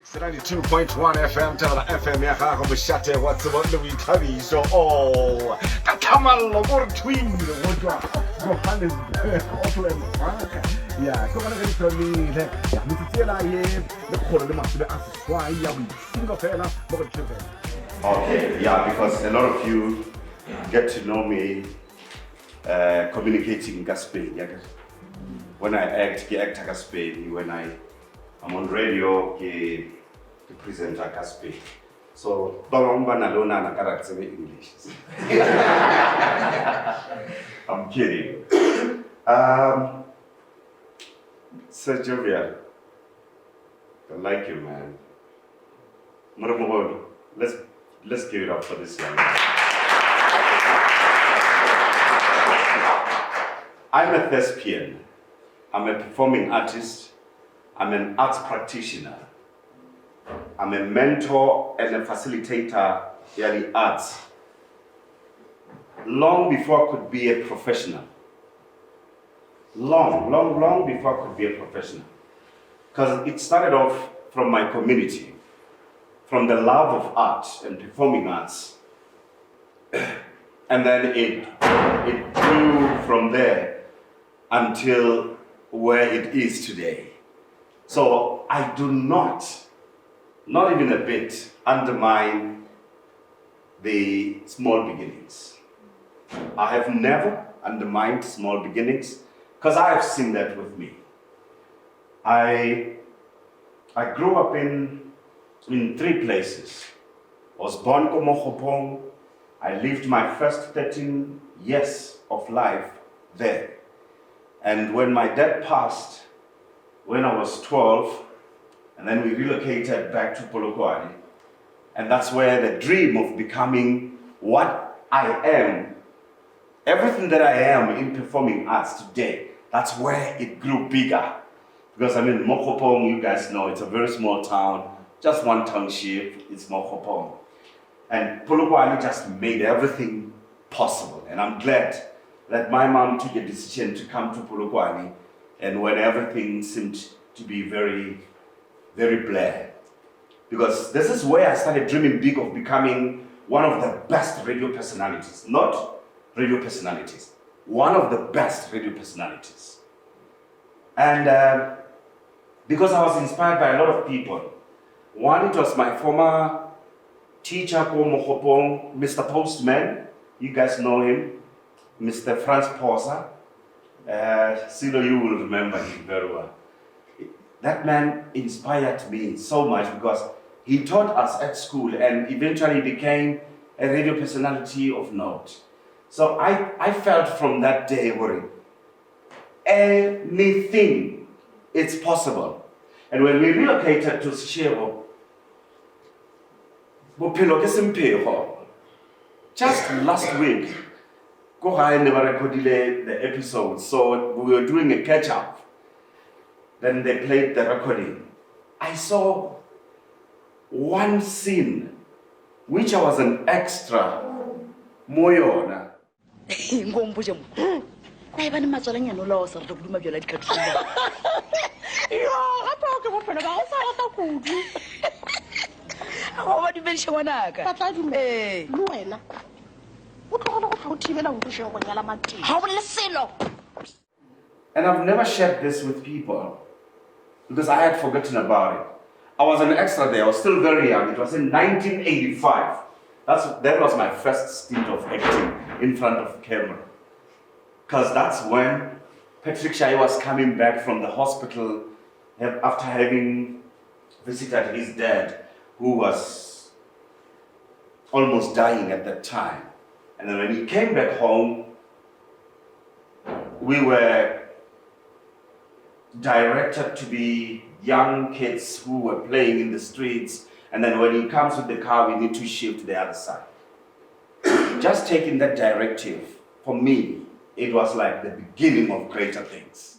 92.1 FM tala FM ya gago mošate wa tsebo le boithabišo ka thamallo mo re twinile go tswa Johannesburg Auckland Park ya ke bona ke ditlhomile ya metsela ye le kgolo le masube a seswai ya boitšhingo fela mo go tshwela. Okay, yeah, because a lot of you get to know me communicating in Spain. Yeah? When I act in Spain. When I'm on radio, I present in Spain. So, don't alone na character English. I'm kidding. Sir Jovial, I like you, man. Let's give it up for this young man. I'm a thespian. I'm a performing artist. I'm an arts practitioner. I'm a mentor and a facilitator in the arts. Long before I could be a professional. Long before I could be a professional. Because it started off from my community, from the love of art and performing arts. And then it grew from there until where it is today. So I do not even a bit, undermine the small beginnings. I have never undermined small beginnings because I have seen that with me. I grew up in 3 places. I was born in Mookgopong. I lived my first 13 years of life there. And when my dad passed, when I was 12, and then we relocated back to Polokwane, and that's where the dream of becoming what I am, everything that I am in performing arts today, that's where it grew bigger. Because I mean, Mookgopong, you guys know, it's a very small town, just one township, it's Mookgopong. And Polokwane just made everything possible. And I'm glad that my mom took a decision to come to Polokwane, and when everything seemed to be very, very black. Because this is where I started dreaming big of becoming one of the best radio personalities. Not radio personalities, one of the best radio personalities. And because I was inspired by a lot of people. One, it was my former teacher called Mookgopong, Mr. Postman. You guys know him, Mr. Franz Posa. Silo, you will remember him very well. That man inspired me so much because he taught us at school and eventually became a radio personality of note. So I felt from that day worried. Anything, it's possible. And when we relocated to Semphego, Bophelo ke Semphego. Just last week, I never recorded the episode, so we were doing a catch-up. Then they played the recording. I saw one scene, which I was an extra. Moyona. And I've never shared this with people because I had forgotten about it. I was an extra there, I was still very young. It was in 1985. That was my first stint of acting in front of camera. Because that's when Patrick Shai was coming back from the hospital after having visited his dad, who was almost dying at that time. And then when he came back home, we were directed to be young kids who were playing in the streets. And then when he comes with the car, we need to shift to the other side. Just taking that directive, for me, it was like the beginning of greater things.